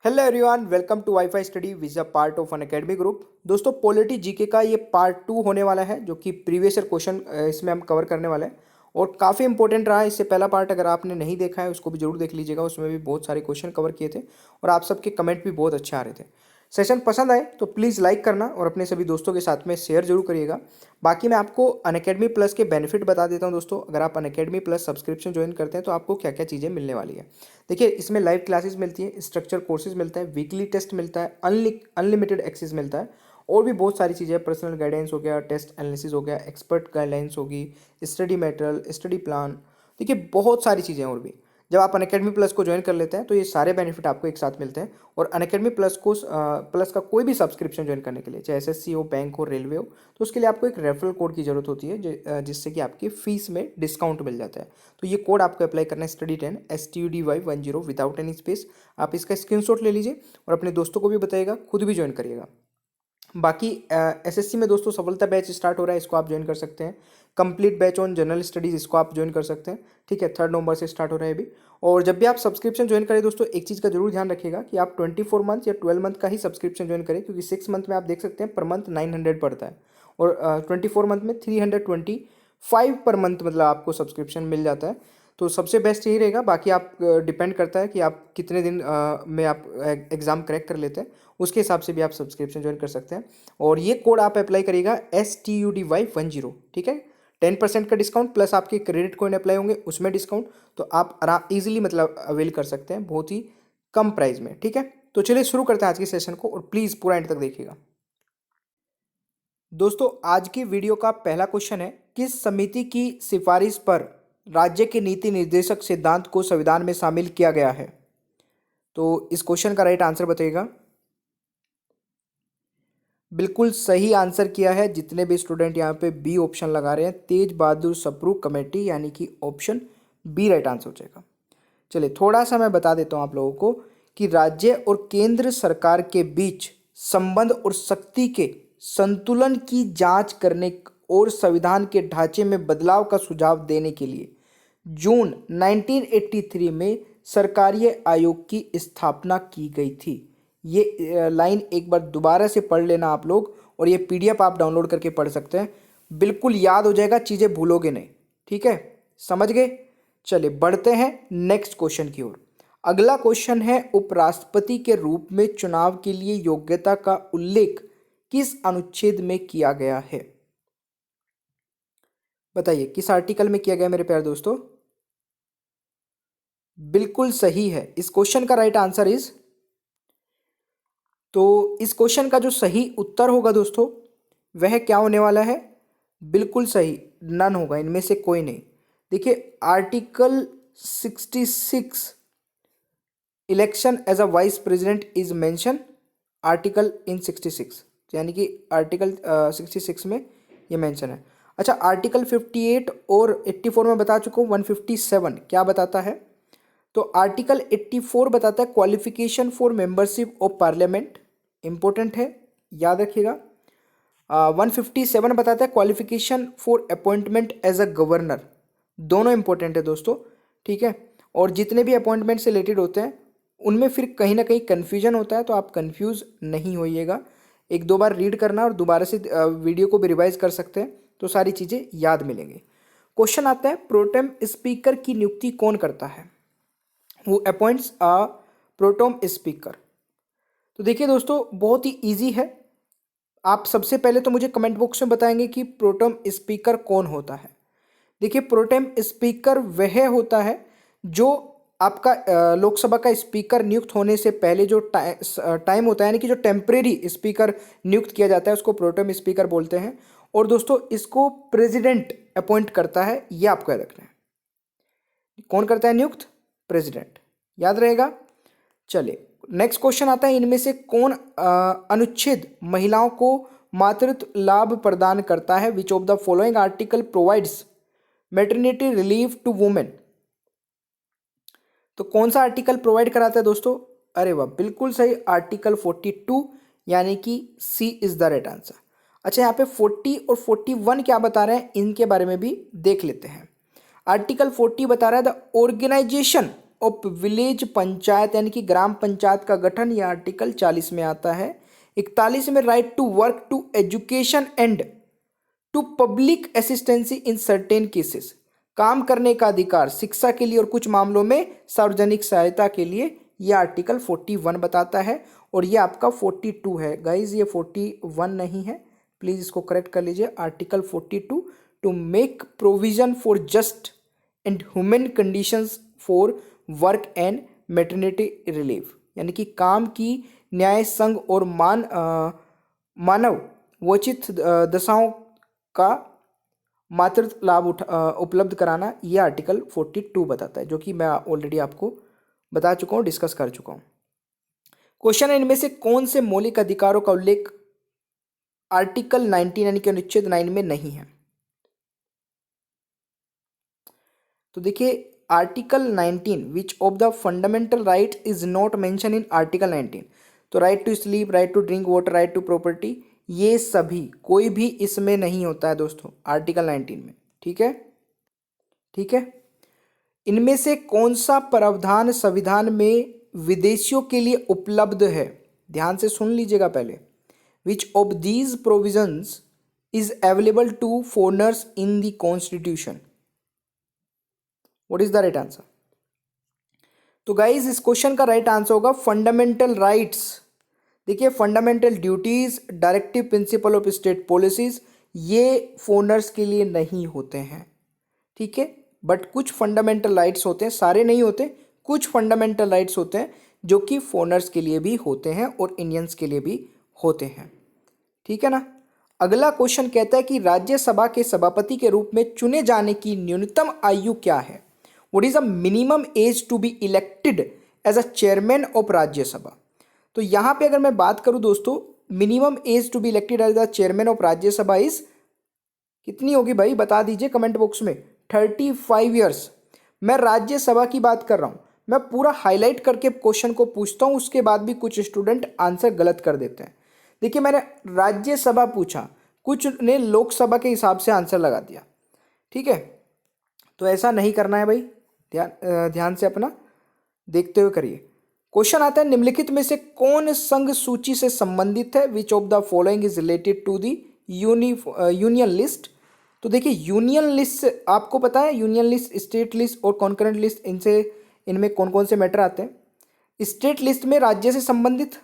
Hello everyone, welcome to wifi study which a part of an academy group. दोस्तों, polity GK का ये part 2 होने वाला है, जो कि प्रीवियस ईयर क्वेश्चन इसमें हम कवर करने वाले हैं और काफ़ी इंपॉर्टेंट रहा है। इससे पहला पार्ट अगर आपने नहीं देखा है उसको भी जरूर देख लीजिएगा, उसमें भी बहुत सारे क्वेश्चन कवर किए थे और आप सबके कमेंट भी बहुत अच्छे आ रहे थे। सेशन पसंद आए तो प्लीज़ लाइक करना और अपने सभी दोस्तों के साथ में शेयर जरूर करिएगा। बाकी मैं आपको अनअकैडमी प्लस के बेनिफिट बता देता हूं दोस्तों। अगर आप अनअकैडमी प्लस सब्सक्रिप्शन ज्वाइन करते हैं तो आपको क्या क्या चीज़ें मिलने वाली है। देखिए, इसमें लाइव क्लासेस मिलती है, स्ट्रक्चर कोर्सेज मिलता है, वीकली टेस्ट मिलता है, अनलिमिटेड एक्सेस मिलता है और भी बहुत सारी चीज़ें। पर्सनल गाइडेंस हो गया, टेस्ट एनालिसिस हो गया, एक्सपर्ट गाइडलाइंस होगी, स्टडी मटेरियल, स्टडी प्लान। देखिए, बहुत सारी चीज़ें और भी। जब आप अनअकैडमी प्लस को ज्वाइन कर लेते हैं तो ये सारे बेनिफिट आपको एक साथ मिलते हैं। और अनअकैडमी प्लस को प्लस का कोई भी सब्सक्रिप्शन ज्वाइन करने के लिए, चाहे एसएससी हो, बैंक हो, रेलवे हो, तो उसके लिए आपको एक रेफरल कोड की जरूरत होती है, जिससे कि आपकी फीस में डिस्काउंट मिल जाता है। तो ये कोड आपको अप्लाई करना है, STUDY10 STUDY10 without any space. आप इसका स्क्रीनशॉट ले लीजिए और अपने दोस्तों को भी बताइएगा, खुद भी ज्वाइन करिएगा। बाकी एसएससी में दोस्तों सफलता बैच स्टार्ट हो रहा है, इसको आप ज्वाइन कर सकते हैं। Complete batch on general studies, इसको आप ज्वाइन कर सकते हैं। ठीक है, 3 नवंबर से स्टार्ट हो रहा है अभी। और जब भी आप सब्सक्रिप्शन ज्वाइन करें दोस्तों, एक चीज़ का जरूर ध्यान रखिएगा कि आप 24 मंथ या 12 मंथ का ही सब्सक्रिप्शन ज्वाइन करें, क्योंकि 6 मंथ में आप देख सकते हैं पर मंथ 900 पड़ता है और 24 मंथ में 325 पर मंथ मतलब आपको सब्सक्रिप्शन मिल जाता है। तो सबसे बेस्ट यही रहेगा। बाकी आप डिपेंड करता है कि आप कितने दिन में आप एग्ज़ाम क्रैक कर लेते हैं, उसके हिसाब से भी आप सब्सक्रिप्शन ज्वाइन कर सकते हैं। और ये कोड आप अप्लाई करिएगा STUDY10। ठीक है, 10% का डिस्काउंट प्लस आपके क्रेडिट कोइन अप्लाई होंगे, उसमें डिस्काउंट। तो आप ईजिली मतलब अवेल कर सकते हैं बहुत ही कम प्राइस में। ठीक है, तो चलिए शुरू करते हैं आज के सेशन को और प्लीज़ पूरा एंड तक देखिएगा। दोस्तों, आज की वीडियो का पहला क्वेश्चन है, किस समिति की सिफारिश पर राज्य के नीति निर्देशक सिद्धांत को संविधान में शामिल किया गया है? तो इस क्वेश्चन का राइट आंसर बताइएगा। बिल्कुल सही आंसर किया है जितने भी स्टूडेंट यहाँ पे बी ऑप्शन लगा रहे हैं, तेज बहादुर सप्रू कमेटी, यानी कि ऑप्शन बी राइट आंसर हो जाएगा। चलिए थोड़ा सा मैं बता देता हूँ आप लोगों को कि राज्य और केंद्र सरकार के बीच संबंध और शक्ति के संतुलन की जांच करने और संविधान के ढांचे में बदलाव का सुझाव देने के लिए जून 1983 में सरकारीय आयोग की स्थापना की गई थी। ये लाइन एक बार दोबारा से पढ़ लेना आप लोग, और ये पीडीएफ आप डाउनलोड करके पढ़ सकते हैं। बिल्कुल याद हो जाएगा, चीज़ें भूलोगे नहीं। ठीक है, समझ गए? चलिए बढ़ते हैं नेक्स्ट क्वेश्चन की ओर। अगला क्वेश्चन है, उपराष्ट्रपति के रूप में चुनाव के लिए योग्यता का उल्लेख किस अनुच्छेद में किया गया है? बताइए किस आर्टिकल में किया गया मेरे प्यारे दोस्तों? बिल्कुल सही है। इस क्वेश्चन का राइट आंसर इज, तो इस क्वेश्चन का जो सही उत्तर होगा दोस्तों वह क्या होने वाला है? बिल्कुल सही, नन होगा, इनमें से कोई नहीं। देखिए, article 66 election as a vice president is mention article in 66, यानी कि आर्टिकल 66 में ये मेंशन है। अच्छा, आर्टिकल 58 और 84 में बता चुका हूँ। 157 क्या बताता है? तो आर्टिकल 84 बताता है qualification for membership of parliament, important है, याद रखिएगा। 157 बताता है qualification for appointment as a governor, दोनों इंपॉर्टेंट है दोस्तों। ठीक है, और जितने भी अपॉइंटमेंट से रिलेटेड होते हैं उनमें फिर कहीं ना कहीं कन्फ्यूजन होता है, तो आप कन्फ्यूज नहीं होइएगा। एक दो बार रीड करना और दोबारा से वीडियो को भी रिवाइज कर सकते हैं, तो सारी चीज़ें याद मिलेंगी। क्वेश्चन आता है, प्रोटेम स्पीकर की नियुक्ति कौन करता है? वो अपॉइंट्स अ प्रोटेम स्पीकर। तो देखिए दोस्तों, बहुत ही इजी है। आप सबसे पहले तो मुझे कमेंट बॉक्स में बताएंगे कि प्रोटेम स्पीकर कौन होता है। देखिए, प्रोटेम स्पीकर वह होता है जो आपका लोकसभा का स्पीकर नियुक्त होने से पहले जो टाइम होता है, यानी कि जो टेम्परेरी स्पीकर नियुक्त किया जाता है उसको प्रोटेम स्पीकर बोलते हैं। और दोस्तों, इसको प्रेसिडेंट अपॉइंट करता है, ये आपको याद रखना है। कौन करता है नियुक्त? प्रेसिडेंट, याद रहेगा। चलिए नेक्स्ट क्वेश्चन आता है, इनमें से कौन अनुच्छेद महिलाओं को मातृत्व लाभ प्रदान करता है? Which of the following article provides maternity relief to women? तो कौन सा आर्टिकल प्रोवाइड कराता है दोस्तों? अरे वाह, बिल्कुल सही, आर्टिकल 42, यानी कि सी इज द राइट आंसर। अच्छा, यहाँ पे 40 और 41 क्या बता रहे हैं, इनके बारे में भी देख लेते हैं। आर्टिकल 40 बता रहा है, the organisation of village panchayat यानी कि ग्राम पंचायत का गठन, यह आर्टिकल 40 में आता है। 41 में right to work to education and to public assistancy in certain cases, काम करने का अधिकार शिक्षा के लिए और कुछ मामलों में सार्वजनिक सहायता के लिए, यह आर्टिकल 41 बताता है। और ये आपका 42 है गाइज, ये 41 नहीं है, प्लीज इसको करेक्ट कर लीजिए। Article 42 to make provision for just and human conditions for work and maternity relief, यानी कि काम की न्याय संघ और मानव वोचित दशाओं का मातृत्व लाभ उपलब्ध कराना, यह आर्टिकल 42 बताता है, जो कि मैं ऑलरेडी आपको बता चुका हूँ, डिस्कस कर चुका हूँ। क्वेश्चन है, इनमें से कौन से मौलिक अधिकारों का उल्लेख आर्टिकल 19 यानी कि अनुच्छेद 9 में नहीं है? तो देखिए article 19 which of the fundamental right is not mention in article 19, तो right to sleep, right to drink water, right to property, ये सभी कोई भी इसमें नहीं होता है दोस्तों आर्टिकल 19 में। ठीक है, ठीक है। इनमें से कौन सा प्रावधान संविधान में विदेशियों के लिए उपलब्ध है? ध्यान से सुन लीजिएगा पहले। Which of these provisions is available to foreigners in the constitution? What is the right answer? तो गाइज इस क्वेश्चन का राइट आंसर होगा फंडामेंटल राइट्स। देखिए fundamental duties, directive principle of state policies, ये फॉरेनर्स के लिए नहीं होते हैं। ठीक है, बट कुछ फंडामेंटल राइट्स होते हैं, सारे नहीं होते, कुछ फंडामेंटल राइट्स होते हैं जो कि फॉरेनर्स के लिए भी होते हैं और इंडियंस के लिए भी होते हैं। ठीक है ना। अगला क्वेश्चन कहता है कि राज्यसभा के सभापति के रूप में चुने जाने की न्यूनतम आयु क्या है? What is the minimum age to be elected as a chairman of Rajya Sabha? तो यहाँ पे अगर मैं बात करूँ दोस्तों, minimum age to be elected as the chairman of Rajya Sabha is कितनी होगी भाई, बता दीजिए कमेंट बॉक्स में। 35 ईयर्स। मैं राज्यसभा की बात कर रहा हूँ, मैं पूरा हाईलाइट करके क्वेश्चन को पूछता हूँ, उसके बाद भी कुछ स्टूडेंट आंसर गलत कर देते हैं। देखिए मैंने राज्यसभा पूछा, कुछ ने लोकसभा के हिसाब से आंसर लगा दिया। ठीक है, तो ऐसा नहीं करना है भाई, ध्यान से अपना देखते हुए करिए। क्वेश्चन आता है, निम्नलिखित में से कौन संघ सूची से संबंधित है? Which of the following is related to the union list? तो देखिए यूनियन लिस्ट आपको पता है, यूनियन लिस्ट, स्टेट लिस्ट और कॉन्करेंट लिस्ट, इनमें कौन कौन से मैटर आते हैं? स्टेट लिस्ट में राज्य से संबंधित,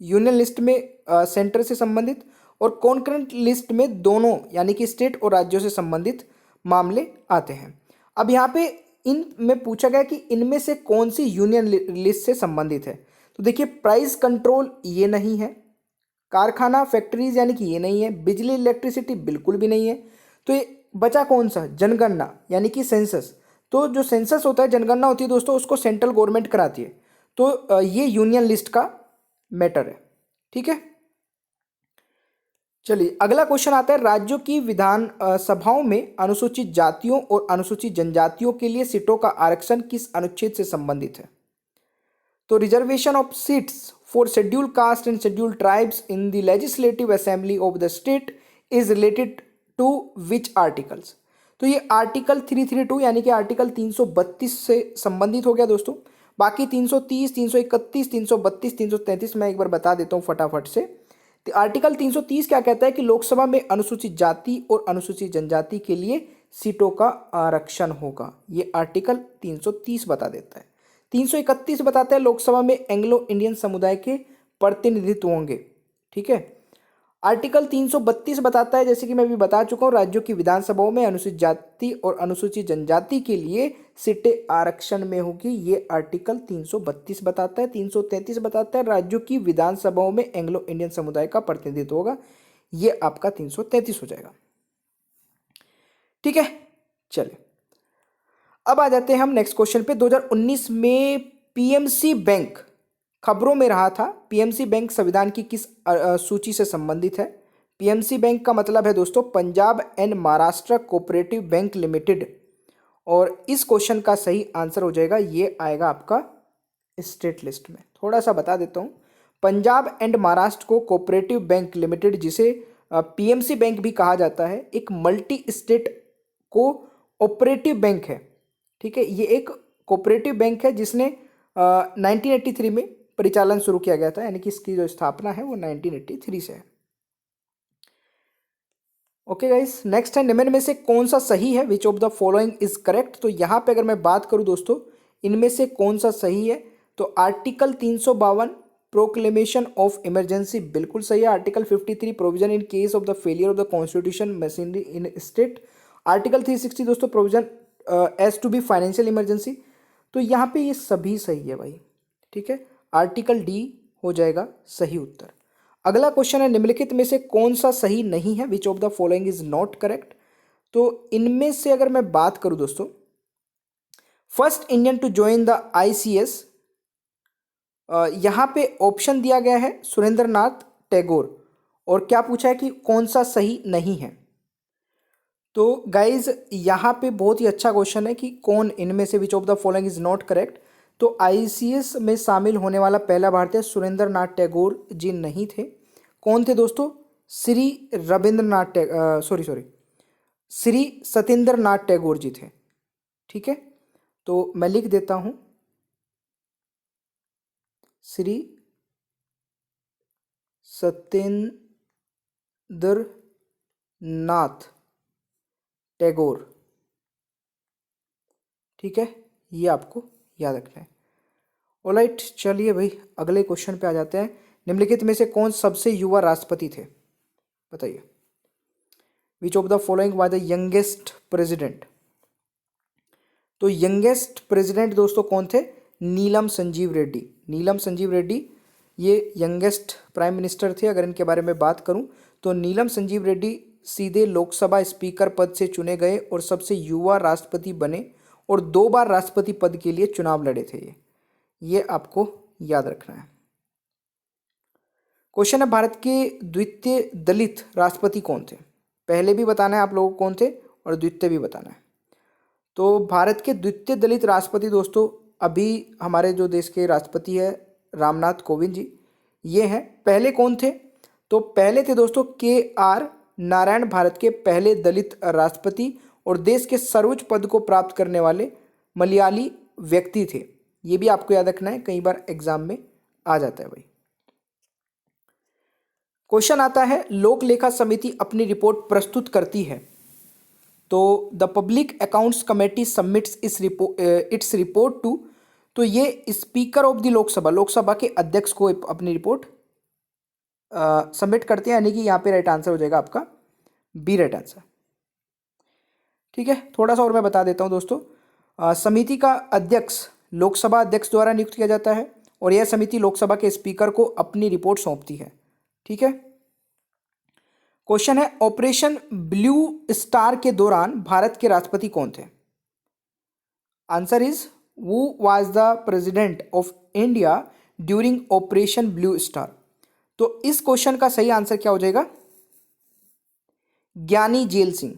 यूनियन लिस्ट में सेंटर से संबंधित, और कॉन्करेंट लिस्ट में दोनों यानी कि स्टेट और राज्यों से संबंधित मामले आते हैं। अब यहाँ पे इन में पूछा गया कि इनमें से कौन सी यूनियन लिस्ट से संबंधित है? तो देखिए प्राइस कंट्रोल ये नहीं है, कारखाना फैक्ट्रीज यानी कि ये नहीं है, बिजली इलेक्ट्रिसिटी बिल्कुल भी नहीं है। तो ये बचा कौन सा? जनगणना यानी कि सेंसस। तो जो सेंसस होता है, जनगणना होती है दोस्तों, उसको सेंट्रल गवर्नमेंट कराती है। तो ये यूनियन लिस्ट का मैटर है। ठीक है, चलिए अगला क्वेश्चन आता है, राज्यों की विधान सभाओं में अनुसूचित जातियों और अनुसूचित जनजातियों के लिए सीटों का आरक्षण किस अनुच्छेद से संबंधित है? तो reservation of seats for schedule caste and schedule tribes in the legislative assembly of the state is related to which articles? तो ये आर्टिकल 332 यानी कि आर्टिकल 332 से संबंधित हो गया दोस्तों। बाकी 330, 331, 332, 333 मैं एक बार बता देता हूँ फटाफट से। तो आर्टिकल 330 क्या कहता है कि लोकसभा में अनुसूचित जाति और अनुसूचित जनजाति के लिए सीटों का आरक्षण होगा, ये आर्टिकल 330 बता देता है। 331 बताता है लोकसभा में एंग्लो इंडियन समुदाय के प्रतिनिधित्व होंगे। ठीक है, आर्टिकल 332 बताता है, जैसे कि मैं अभी बता चुका हूँ, राज्यों की विधानसभाओं में अनुसूचित जाति और अनुसूचित जनजाति के लिए सीटें आरक्षण में होगी, ये आर्टिकल 332 बताता है। 333 बताता है राज्यों की विधानसभाओं में एंग्लो इंडियन समुदाय का प्रतिनिधित्व होगा, ये आपका 333 हो जाएगा। ठीक है, चलिए अब आ जाते हैं हम नेक्स्ट क्वेश्चन पे। 2019 में पीएमसी बैंक खबरों में रहा था। पीएमसी बैंक संविधान की किस सूची से संबंधित है? पीएमसी बैंक का मतलब है दोस्तों Punjab and Maharashtra cooperative bank limited, और इस क्वेश्चन का सही आंसर हो जाएगा, ये आएगा आपका स्टेट लिस्ट में। थोड़ा सा बता देता हूँ, पंजाब एंड महाराष्ट्र को कोऑपरेटिव बैंक लिमिटेड, जिसे पीएमसी बैंक भी कहा जाता है, एक multi state co operative bank है। ठीक है, ये एक कोऑपरेटिव बैंक है जिसने 1983 में परिचालन शुरू किया गया था, यानी कि इसकी जो स्थापना है वो 1983 से है। ओके गाइस, नेक्स्ट है निम्न में से कौन सा सही है, which of the following is correct. तो यहाँ पे अगर मैं बात करूँ दोस्तों, इनमें से कौन सा सही है, तो आर्टिकल 352 प्रोक्लेमेशन ऑफ इमरजेंसी बिल्कुल सही है। Article 53 provision in case of the failure of the constitution machinery in state. Article 360 दोस्तों provision as to be financial emergency. तो यहाँ पे ये सभी सही है भाई, ठीक है। आर्टिकल डी हो जाएगा सही उत्तर। अगला क्वेश्चन है निम्नलिखित में से कौन सा सही नहीं है, which of the following is not correct. तो इनमें से अगर मैं बात करूं दोस्तों, first Indian to join the ICS, यहां पे ऑप्शन दिया गया है सुरेंद्र नाथ टैगोर, और क्या पूछा है कि कौन सा सही नहीं है। तो गाइज यहाँ पे बहुत ही अच्छा क्वेश्चन है कि कौन इनमें से विच of the following is not correct. तो आईसीएस में शामिल होने वाला पहला भारतीय सुरेंद्र नाथ टैगोर जी नहीं थे। कौन थे दोस्तों, श्री रविंद्रनाथ सॉरी श्री सत्येंद्र नाथ टैगोर जी थे, ठीक है। तो मैं लिख देता हूं, श्री सत्येंद्र नाथ टैगोर, ठीक है, ये आपको याद रखना है। ऑलराइट, चलिए भाई अगले क्वेश्चन पे आ जाते हैं। निम्नलिखित में से कौन सबसे युवा राष्ट्रपति थे, बताइए। विच of the following was the youngest president. तो यंगेस्ट प्रेसिडेंट दोस्तों कौन थे, नीलम संजीव रेड्डी। नीलम संजीव रेड्डी ये यंगेस्ट प्राइम मिनिस्टर थे। अगर इनके बारे में बात करूं तो नीलम संजीव रेड्डी सीधे लोकसभा स्पीकर पद से चुने गए और सबसे युवा राष्ट्रपति बने और 2 बार राष्ट्रपति पद के लिए चुनाव लड़े थे ये आपको याद रखना है। क्वेश्चन है भारत के द्वितीय दलित राष्ट्रपति कौन थे। पहले भी बताना है आप लोगों को कौन थे और द्वितीय भी बताना है। तो भारत के द्वितीय दलित राष्ट्रपति दोस्तों अभी हमारे जो देश के राष्ट्रपति है रामनाथ कोविंद जी, ये हैं। पहले कौन थे, तो पहले थे दोस्तों KR नारायण, भारत के पहले दलित राष्ट्रपति और देश के सर्वोच्च पद को प्राप्त करने वाले मलयाली व्यक्ति थे। ये भी आपको याद रखना है, कई बार एग्जाम में आ जाता है भाई। क्वेश्चन आता है लोक लेखा समिति अपनी रिपोर्ट प्रस्तुत करती है, तो the public accounts committee submits its report to, तो ये स्पीकर ऑफ द लोकसभा के अध्यक्ष को अपनी रिपोर्ट सबमिट करते हैं, यानी कि यहाँ पे राइट आंसर हो जाएगा आपका बी राइट आंसर, ठीक है। थोड़ा सा और मैं बता देता हूँ दोस्तों, समिति का अध्यक्ष लोकसभा अध्यक्ष द्वारा नियुक्त किया जाता है और यह समिति लोकसभा के स्पीकर को अपनी रिपोर्ट सौंपती है, ठीक है। क्वेश्चन है ऑपरेशन ब्लू स्टार के दौरान भारत के राष्ट्रपति कौन थे। Answer is who was the president of India during operation blue star. तो इस क्वेश्चन का सही आंसर क्या हो जाएगा, ज्ञानी जेल सिंह।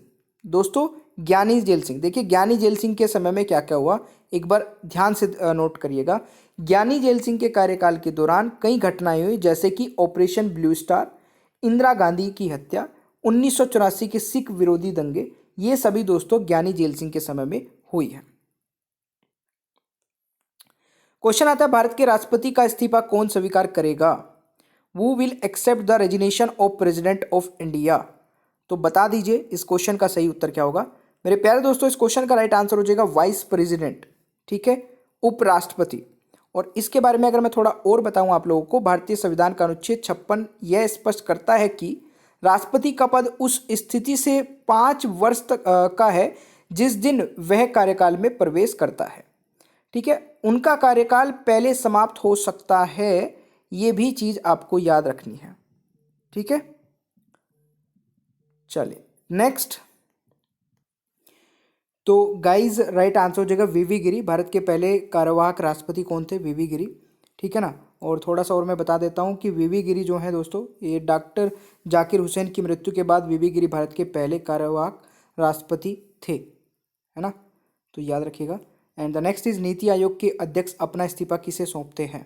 दोस्तों ज्ञानी जेल सिंह, देखिए ज्ञानी जेल सिंह के समय में क्या क्या हुआ एक बार ध्यान से नोट करिएगा। ज्ञानी जेल सिंह के कार्यकाल के दौरान कई घटनाएं हुई, जैसे कि operation blue star, Indira Gandhi की हत्या, 1984 के सिख विरोधी दंगे, ये सभी दोस्तों ज्ञानी जेल सिंह के समय में हुई है। क्वेश्चन आता है भारत के राष्ट्रपति का इस्तीफा कौन स्वीकार करेगा। Who will accept the resignation of president of India. तो बता दीजिए इस क्वेश्चन का सही उत्तर क्या होगा। मेरे प्यारे दोस्तों इस क्वेश्चन का राइट आंसर हो जाएगा वाइस प्रेसिडेंट, ठीक है, उपराष्ट्रपति। और इसके बारे में अगर मैं थोड़ा और बताऊं आप लोगों को, भारतीय संविधान का अनुच्छेद 56 यह स्पष्ट करता है कि राष्ट्रपति का पद उस स्थिति से 5 वर्ष तक का है जिस दिन वह कार्यकाल में प्रवेश करता है, ठीक है। उनका कार्यकाल पहले समाप्त हो सकता है, ये भी चीज आपको याद रखनी है, ठीक है। चलिए नेक्स्ट, तो गाइज राइट आंसर हो जाएगा वीवी गिरी। भारत के पहले कार्यवाहक राष्ट्रपति कौन थे, वीवी गिरी, ठीक है ना। और थोड़ा सा और मैं बता देता हूँ कि वीवी गिरी जो है दोस्तों, ये डॉक्टर जाकिर हुसैन की मृत्यु के बाद वीवी गिरी भारत के पहले कार्यवाहक राष्ट्रपति थे, है ना, तो याद रखिएगा। And the next is NITI Aayog के अध्यक्ष अपना इस्तीफा किसे सौंपते हैं।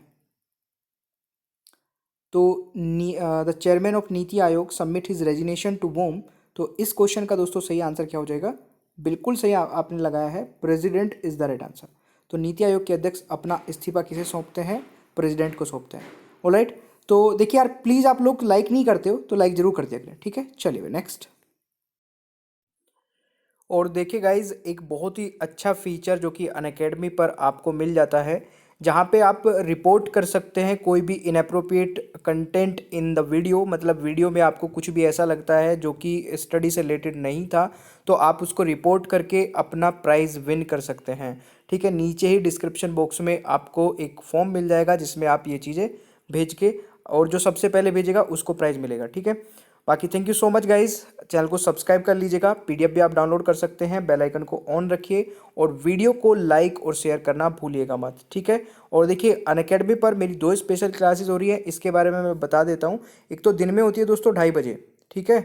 तो the chairman of NITI Aayog submit his resignation to whom. तो इस क्वेश्चन का दोस्तों सही आंसर क्या हो जाएगा, बिल्कुल सही आपने लगाया है, president is the right answer. तो नीति आयोग के अध्यक्ष अपना इस्तीफा किसे सौंपते हैं? प्रेसिडेंट को सौंपते हैं। ऑलराइट, तो देखिए यार प्लीज़ आप लोग लाइक नहीं करते हो तो लाइक जरूर कर दिया करें, ठीक है। चलिए नेक्स्ट। और देखिए गाइज, एक बहुत ही अच्छा फीचर जो कि अनअकैडमी पर आपको मिल जाता है, जहाँ पे आप रिपोर्ट कर सकते हैं कोई भी inappropriate content in the video. मतलब वीडियो में आपको कुछ भी ऐसा लगता है जो कि स्टडी से रिलेटेड नहीं था, तो आप उसको रिपोर्ट करके अपना प्राइज़ विन कर सकते हैं, ठीक है। नीचे ही डिस्क्रिप्शन बॉक्स में आपको एक फॉर्म मिल जाएगा जिसमें आप ये चीज़ें भेज के, और जो सबसे पहले भेजेगा उसको प्राइज़ मिलेगा, ठीक है। बाकी thank you so much guys, channel को सब्सक्राइब कर लीजिएगा, पीडीएफ भी आप डाउनलोड कर सकते हैं, बेल आइकन को ऑन रखिए और वीडियो को लाइक और शेयर करना भूलिएगा मत, ठीक है। और देखिए अनअकैडमी पर मेरी 2 स्पेशल क्लासेस हो रही है, इसके बारे में मैं बता देता हूँ। एक तो दिन में होती है दोस्तों 2:30 बजे, ठीक है,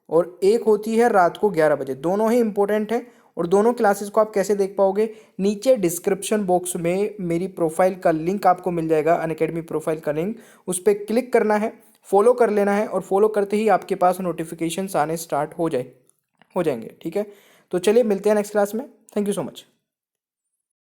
और एक होती है रात को 11 बजे। दोनों ही इंपॉर्टेंट है, और दोनों क्लासेस को आप कैसे देख पाओगे? नीचे डिस्क्रिप्शन बॉक्स में मेरी प्रोफाइल का लिंक आपको मिल जाएगा, अनअकैडमी प्रोफाइल का लिंक, उस पर क्लिक करना है, फॉलो कर लेना है, और फॉलो करते ही आपके पास नोटिफिकेशंस आने स्टार्ट हो जाएंगे, ठीक है। तो चलिए मिलते हैं नेक्स्ट क्लास में। Thank you so much.